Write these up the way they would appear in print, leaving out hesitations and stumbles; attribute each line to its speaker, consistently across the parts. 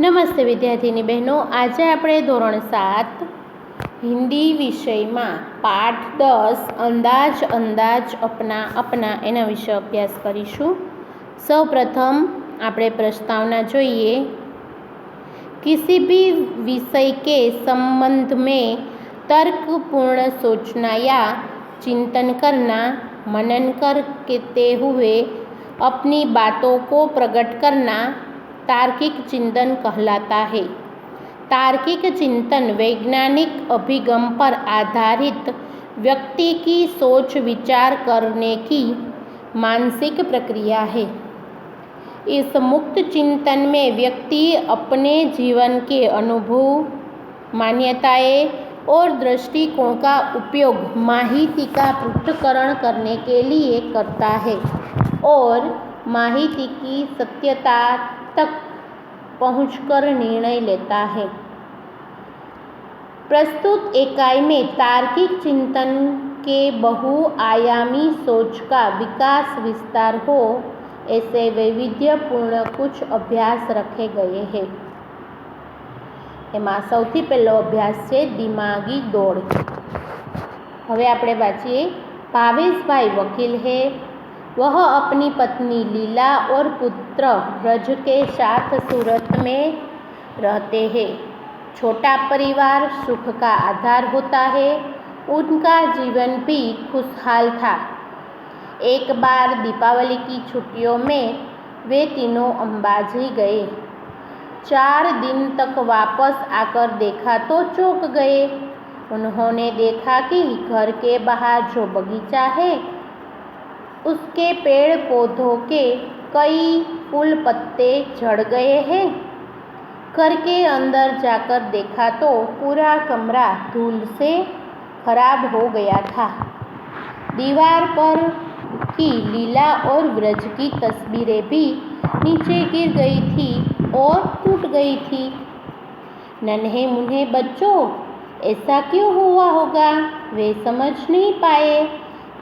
Speaker 1: નમસ્તે વિદ્યાર્થીની બહેનો, આજે આપણે ધોરણ 7 હિન્દી વિષયમાં પાઠ 10 અંદાજ અપના અપના એના વિશે અભ્યાસ કરીશું। સૌપ્રથમ આપણે પ્રસ્તાવના જોઈએ। किसी भी विषय के संबंध में तर्कपूर्ण सोचना या चिंतन करना, मनन करते हुए अपनी बातों को प्रकट करना तार्किक चिंतन कहलाता है। तार्किक चिंतन वैज्ञानिक अभिगम पर आधारित व्यक्ति की सोच विचार करने की मानसिक प्रक्रिया है। इस मुक्त चिंतन में व्यक्ति अपने जीवन के अनुभव, मान्यताएं और दृष्टिकोण का उपयोग माहिती का पृथक्करण करने के लिए करता है और माहिती की सत्यता तक पहुंचकर निर्णय लेता है। प्रस्तुत इकाई में तार्किक चिंतन के बहुआयामी सोच का विकास विस्तार हो ऐसे वैविध्यपूर्ण कुछ अभ्यास रखे गए हैं। एमां सौथी पहलो अभ्यास है दिमागी दौड़। हवे आपणे वांचीए। भावेश भाई वकील है। वह अपनी पत्नी लीला और पुत्र ब्रज के साथ सूरत में रहते हैं। छोटा परिवार सुख का आधार होता है। उनका जीवन भी खुशहाल था। एक बार दीपावली की छुट्टियों में वे तीनों अंबाजी गए। 4 दिन तक वापस आकर देखा तो चौंक गए। उन्होंने देखा कि घर के बाहर जो बगीचा है उसके पेड़ पौधों के कई फूल पत्ते झड़ गए हैं। घर के अंदर जाकर देखा तो पूरा कमरा धूल से खराब हो गया था। दीवार पर की लीला और ब्रज की तस्वीरें भी नीचे गिर गई थी और टूट गई थी। नन्हे मुन्ने बच्चों, ऐसा क्यों हुआ होगा? वे समझ नहीं पाए।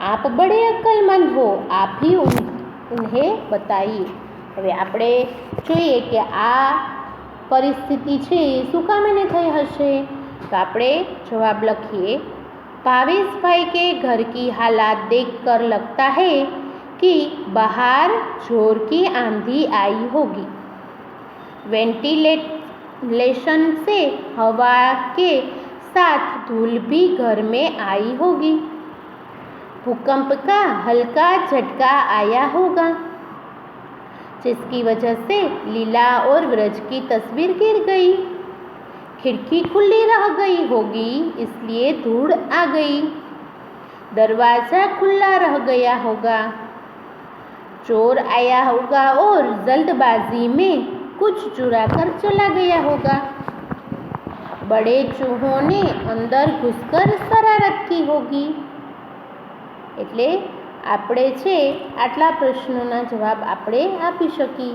Speaker 1: आप बड़े अक्लमंद हो, आप ही उन्हें बताइए। હવે આપણે જોઈએ કે આ પરિસ્થિતિ છે શું કામ એને થઈ હશે, તો આપણે જવાબ લખીએ। भावेश भाई के घर की हालात देखकर लगता है कि बाहर जोर की आंधी आई होगी। वेंटिलेशन से हवा के साथ धूल भी घर में आई होगी। भूकंप का हल्का झटका आया होगा जिसकी वजह से लीला और ब्रज की तस्वीर गिर गई। खिड़की खुली रह गई होगी इसलिए धूड़ आ गई। दरवाज़ा खुला रह गया होगा। चोर आया होगा और जल्दबाजी में कुछ चुरा कर चला गया होगा। बड़े चूहों ने अंदर घुसकर शरारत की होगी। એટલે આપણે છે આટલા પ્રશ્નોના જવાબ આપણે આપી શકી।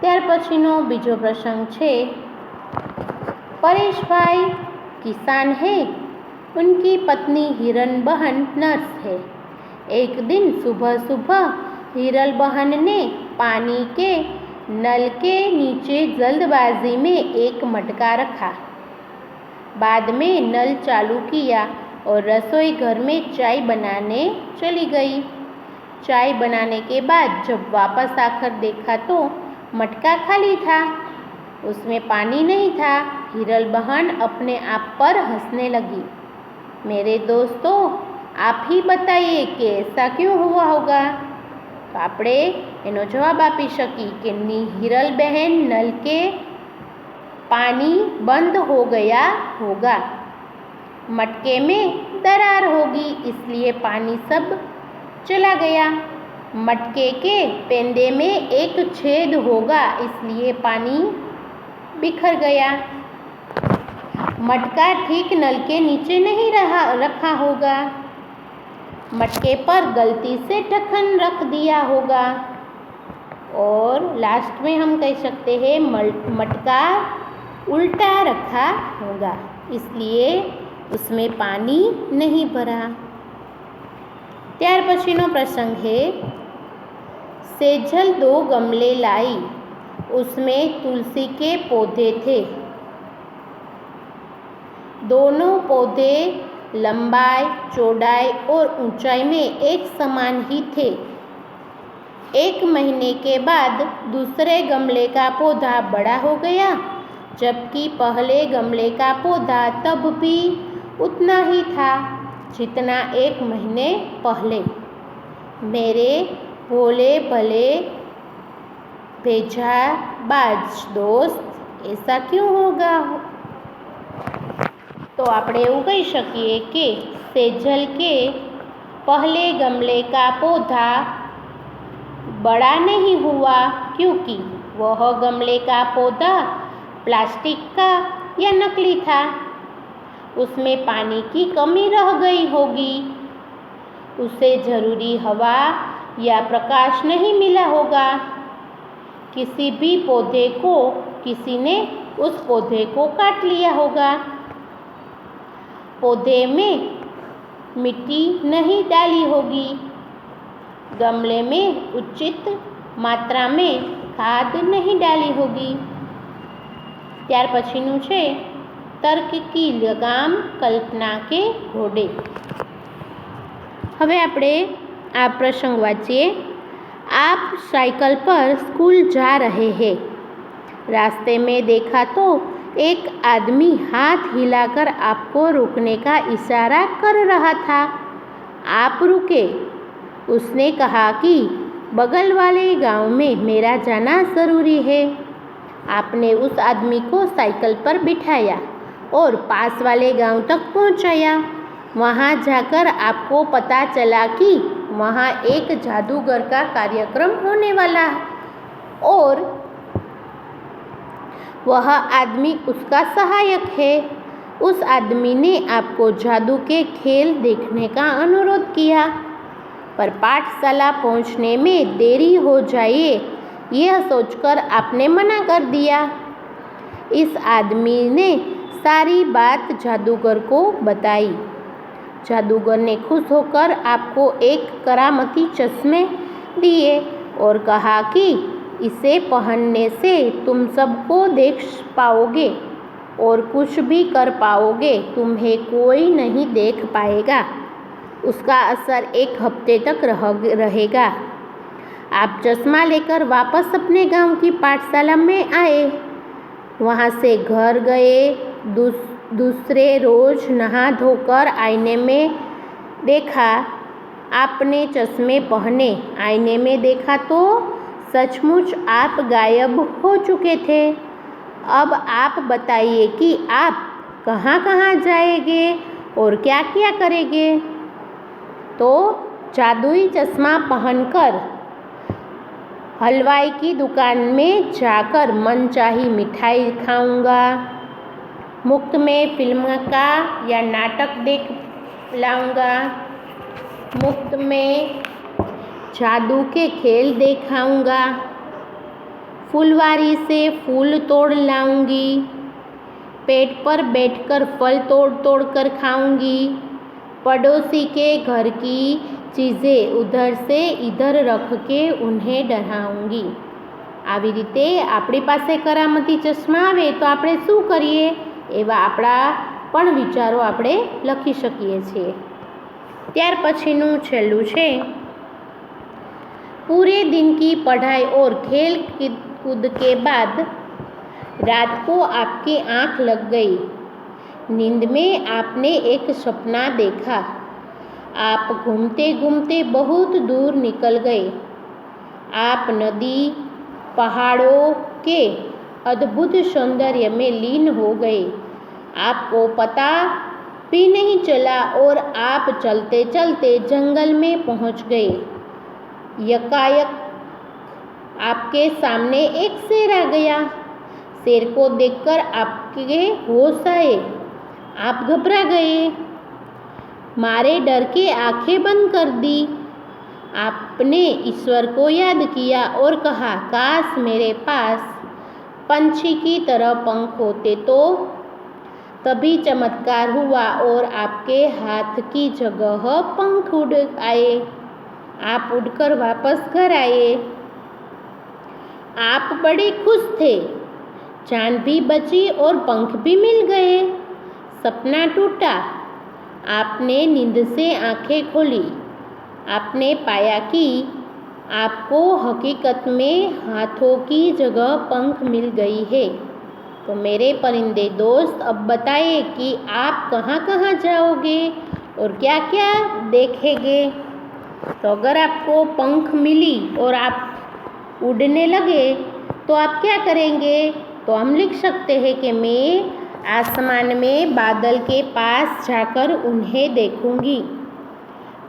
Speaker 1: ત્યાર પછીનો બીજો પ્રસંગ છે। परेश भाई किसान है। उनकी पत्नी हिरन बहन नर्स है। एक दिन सुबह सुबह हिरल बहन ने पानी के नल के नीचे जल्दबाजी में एक मटका रखा। बाद में नल चालू किया और रसोई घर में चाय बनाने चली गई। चाय बनाने के बाद जब वापस आकर देखा तो मटका खाली था, उसमें पानी नहीं था। हिरल बहन अपने आप पर हंसने लगी। मेरे दोस्तों, आप ही बताइए कि ऐसा क्यों हुआ होगा? तो આપણે એનો જવાબ આપી શકી કે हिरल बहन नल के पानी बंद हो गया होगा। मटके में दरार होगी इसलिए पानी सब चला गया। मटके के पेंदे में एक छेद होगा इसलिए पानी बिखर गया। मटका ठीक नल के नीचे नहीं रखा होगा। मटके पर गलती से ढक्कन रख दिया होगा। और लास्ट में हम कह सकते हैं मटका उल्टा रखा होगा इसलिए उसमें पानी नहीं भरा। ત્યાર પછીનો પ્રસંગ है। सेजल 2 गमले लाई। उसमें तुलसी के पौधे थे। दोनों पौधे लंबाई, चौड़ाई और ऊंचाई में एक समान ही थे। 1 महीने के बाद दूसरे गमले का पौधा बड़ा हो गया, जबकि पहले गमले का पौधा तब भी उतना ही था जितना 1 महीने पहले। मेरे भोले भले भेजाबाज दोस्त, ऐसा क्यों होगा? तो આપણે એવું કહી શકીએ કે सेजल के पहले गमले का पौधा बड़ा नहीं हुआ क्योंकि वह गमले का पौधा प्लास्टिक का या नकली था। उसमें पानी की कमी रह गई होगी, उसे जरूरी हवा या प्रकाश नहीं मिला होगा। किसी भी पौधे को किसी ने उस पौधे को काट लिया होगा। पौधे में मिट्टी नहीं डाली होगी। गमले में उचित मात्रा में खाद नहीं डाली होगी। ત્યાર પછીનું છે તર્ક કી લગામ કલ્પના કે ઘોડે। હવે આપણે આ પ્રસંગ વાંચીએ। आप साइकिल पर स्कूल जा रहे हैं। रास्ते में देखा तो एक आदमी हाथ हिलाकर आपको रुकने का इशारा कर रहा था। आप रुके। उसने कहा कि बगल वाले गांव में मेरा जाना ज़रूरी है। आपने उस आदमी को साइकिल पर बिठाया और पास वाले गांव तक पहुंचाया। वहां जाकर आपको पता चला कि वहां एक जादूगर का कार्यक्रम होने वाला और वह आदमी उसका सहायक है। उस आदमी ने आपको जादू के खेल देखने का अनुरोध किया, पर पाठशाला पहुंचने में देरी हो जाए यह सोचकर आपने मना कर दिया। इस आदमी ने सारी बात जादूगर को बताई। जादूगर ने खुश होकर आपको एक करामती चश्मे दिए और कहा कि इसे पहनने से तुम सबको देख पाओगे और कुछ भी कर पाओगे, तुम्हें कोई नहीं देख पाएगा। उसका असर 1 हफ्ते तक रहेगा। आप चश्मा लेकर वापस अपने गांव की पाठशाला में आए। वहां से घर गए। दूसरे रोज नहा धोकर आईने में देखा। आपने चश्मे पहने। आईने में देखा तो सचमुच आप गायब हो चुके थे। अब आप बताइए कि आप कहाँ कहाँ जाएंगे और क्या क्या करेंगे? तो जादुई चश्मा पहनकर हलवाई की दुकान में जाकर मनचाही मिठाई खाऊंगा। मुफ्त में फिल्म का या नाटक देख लाऊंगा। मुफ्त में जादू के खेल दिखाऊंगा। फुलवारी से फूल तोड़ लाऊंगी। पेट पर बैठकर फल तोड़ तोड़ कर खाऊंगी। पड़ोसी के घर की चीज़ें उधर से इधर रख के उन्हें डराऊंगी। આવી રીતે આપણી પાસે કરામતી ચશ્મા આવે તો આપણે શું કરીએ એવા આપણા પણ વિચારો આપણે લખી શકીએ છીએ। ત્યાર પછીનું છેલ્લું છે पूरे दिन की पढ़ाई और खेल कूद के बाद रात को आपकी आंख लग गई। नींद में आपने एक सपना देखा। आप घूमते घूमते बहुत दूर निकल गए। आप नदी, पहाड़ों के अद्भुत सौंदर्य में लीन हो गए। आपको पता भी नहीं चला और आप चलते चलते जंगल में पहुंच गए। यकायक आपके सामने एक शेर आ गया। शेर को देखकर आपके होश आए। आप घबरा गए। मारे डर के आंखें बंद कर दी। आपने ईश्वर को याद किया और कहा, काश मेरे पास पंछी की तरह पंख होते तो। तभी चमत्कार हुआ और आपके हाथ की जगह पंख उड़ आए। आप उड़कर वापस घर आए। आप बड़े खुश थे, जान भी बची और पंख भी मिल गए। सपना टूटा, आपने नींद से आंखें खोली। आपने पाया कि आपको हकीकत में हाथों की जगह पंख मिल गई है। तो मेरे परिंदे दोस्त, अब बताइए कि आप कहाँ कहाँ जाओगे और क्या क्या देखेंगे। तो अगर आपको पंख मिली और आप उड़ने लगे तो आप क्या करेंगे। तो हम लिख सकते हैं कि मैं आसमान में बादल के पास जाकर उन्हें देखूंगी।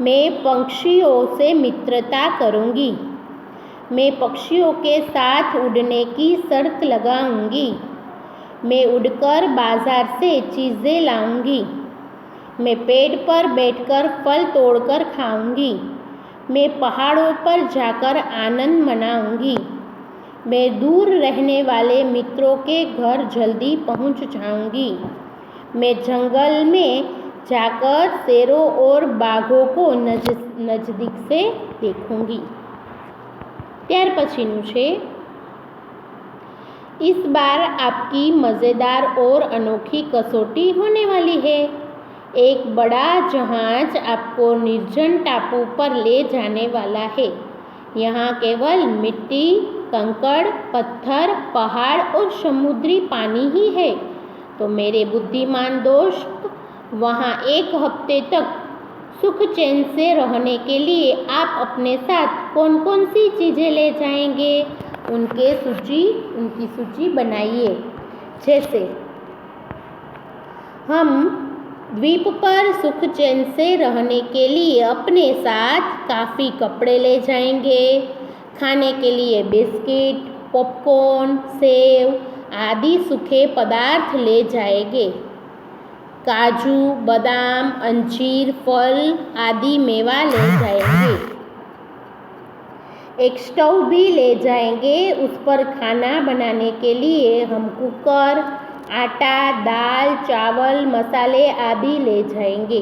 Speaker 1: मैं पक्षियों से मित्रता करूंगी। मैं पक्षियों के साथ उड़ने की शर्त लगाऊंगी। मैं उड़कर बाजार से चीज़ें लाऊंगी। मैं पेड़ पर बैठकर फल तोड़कर खाऊंगी। मैं पहाड़ों पर जाकर आनंद मनाऊंगी। मैं दूर रहने वाले मित्रों के घर जल्दी पहुंच जाऊंगी। मैं जंगल में जाकर शेरों और बाघों को नज़दीक से देखूंगी। ત્યાર પછીનું છે, इस बार आपकी मज़ेदार और अनोखी कसौटी होने वाली है। एक बड़ा जहाज आपको निर्जन टापू पर ले जाने वाला है। यहाँ केवल मिट्टी, कंकड़, पत्थर, पहाड़ और समुद्री पानी ही है। तो मेरे बुद्धिमान दोस्त, वहाँ एक हफ्ते तक सुख चैन से रहने के लिए आप अपने साथ कौन कौन सी चीज़ें ले जाएंगे, उनकी सूची बनाइए। जैसे हम द्वीप पर सुख चैन से रहने के लिए अपने साथ काफ़ी कपड़े ले जाएंगे। खाने के लिए बिस्किट, पॉपकॉर्न, सेव आदि सूखे पदार्थ ले जाएंगे। काजू, बादाम, अंजीर, फल आदि मेवा ले जाएंगे। एक स्टोव भी ले जाएंगे। उस पर खाना बनाने के लिए हम कुकर, आटा, दाल, चावल, मसाले आदि ले जाएंगे।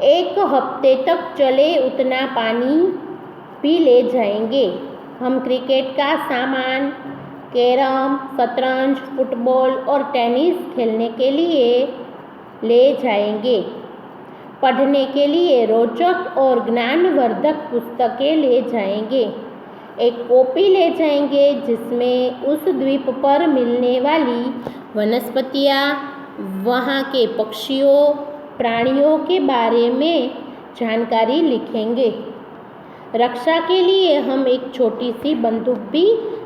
Speaker 1: एक हफ्ते तक चले उतना पानी भी ले जाएंगे। हम क्रिकेट का सामान, कैरम, शतरंज, फुटबॉल और टेनिस खेलने के लिए ले जाएंगे। पढ़ने के लिए रोचक और ज्ञानवर्धक पुस्तकें ले जाएंगे। एक कॉपी ले जाएंगे जिसमें उस द्वीप पर मिलने वाली वनस्पतियाँ, वहाँ के पक्षियों, प्राणियों के बारे में जानकारी लिखेंगे। रक्षा के लिए हम एक छोटी सी बंदूक भी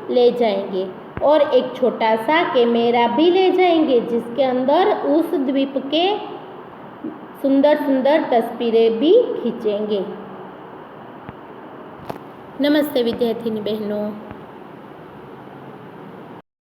Speaker 1: ले जाएंगे और एक छोटा सा कैमरा भी ले जाएंगे जिसके अंदर उस द्वीप के सुंदर सुंदर तस्वीरें भी खींचेंगे। नमस्ते विद्यार्थिनी बहनों।